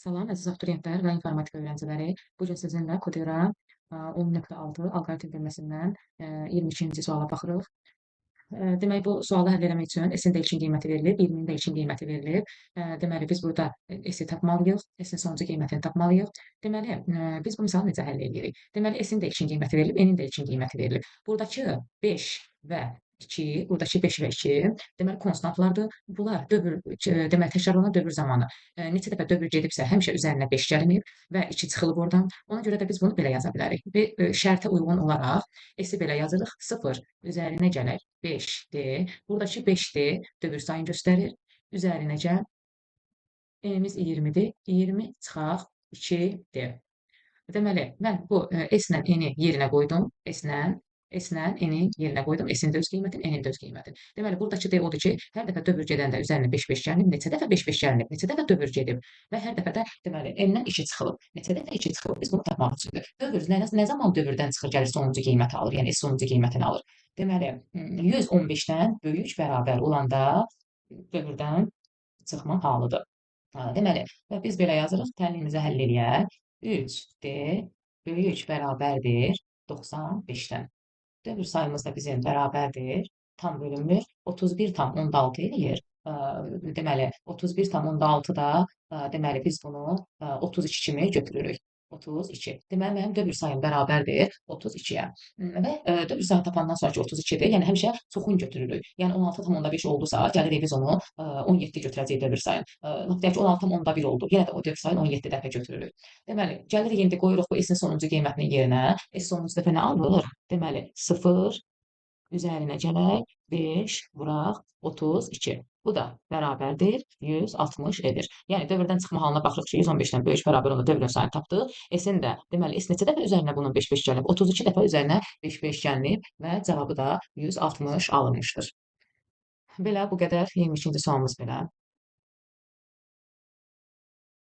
Salam, əziz abituriyentlər və informatika öyrənciləri. Bu gün sizinlə Kodera 10.6 alqoritm bölməsindən 22-ci suala baxırıq. Demək, bu sualı həll etmək üçün S-in də ilkin qiyməti verilib, 20-nin də ilkin qiyməti verilib. Deməli, biz burada S-i tapmalıyıq, S-in sonuncu qiymətini tapmalıyıq. Deməli, biz bu misalı necə həll edirik? Deməli, S-in də ilkin qiyməti verilib, N-in də ilkin qiyməti verilib. Buradakı 5 və 2, buradakı 5 və 2, deməli, konstantlardır. Bunlar deməli, təkrarlanan dövr zamanı neçə dəfə dövr gedibsə, həmişə üzərinə 5 gəlməyib və 2 çıxılıb oradan. Ona görə də biz bunu belə yaza bilərik. Və şərtə uyğun olaraq S-i belə yazırıq. 0 üzərinə gələk 5-dir. Buradakı 5-dir, dövr sayını göstərir. Üzərinə gəl. N-imiz 20-dir. 20 çıxaq 2-dir. Deməli, mən bu S-lə N-i yerinə qoydum. S-lə N-i yerinə qoydum. S-in də öz qiymətin, N-in də öz qiymətin. Deməli, buradakı D odur ki, hər dəfə dövr gedəndə üzərinə 5-5 gəlinib, neçə dəfə 5-5 gəlinib, neçə dəfə dövr gedib və hər dəfə də deməli N-dən 2 çıxılıb. Neçə dəfə 2 çıxılıb? Biz bunu tapmaq üçündür. Dövr nə zaman dövrdən çıxır, gəlir sonuncu qiyməti alır, yəni S sonuncu qiymətini alır. Deməli, 115-dən böyük bərabər olanda dövrdən çıxma halıdır. Deməli, və biz belə yazırıq, təlimimizi həll eləyək. 3D böyük bərabərdir 95-dən. Dövr sayımız da bizim bərabərdir. Tam bölünmür. 31,6 eləyir. Deməli, 31,6 da deməli biz bunu 32 kimi götürürük. 32. Deməli, mənim dövr sayım bərabərdir 32-yə. Və dövr sayını tapandan sonraki 32-dir. Yəni həmişə çoxun götürürük. Yəni 16,5 oldusa, gəlirik biz onu 17 götürəcəyik dövr sayını. Deyək ki, 16,1 oldu. Yenə də o dövr sayını 17 dəfə götürürük. Deməli, gəlirik indi qoyuruq bu S-in sonuncu qiymətinin yerinə. S sonuncu dəfə nə alır? Deməli, 0 üzərinə gələk, 5 vuraq 32. Bu da bərabərdir 160 edir. Yəni dövrdən çıxma halına baxırıq ki, 115-dən böyük bərabər onda dövrün sayını tapdıq. S-in də deməli S neçə dəfə üzərinə bunun 5-5 gəlib? 32 dəfə üzərinə 5-5 gəlib və cavabı da 160 alınmışdır. Belə bu qədər 22-ci sualımız belə.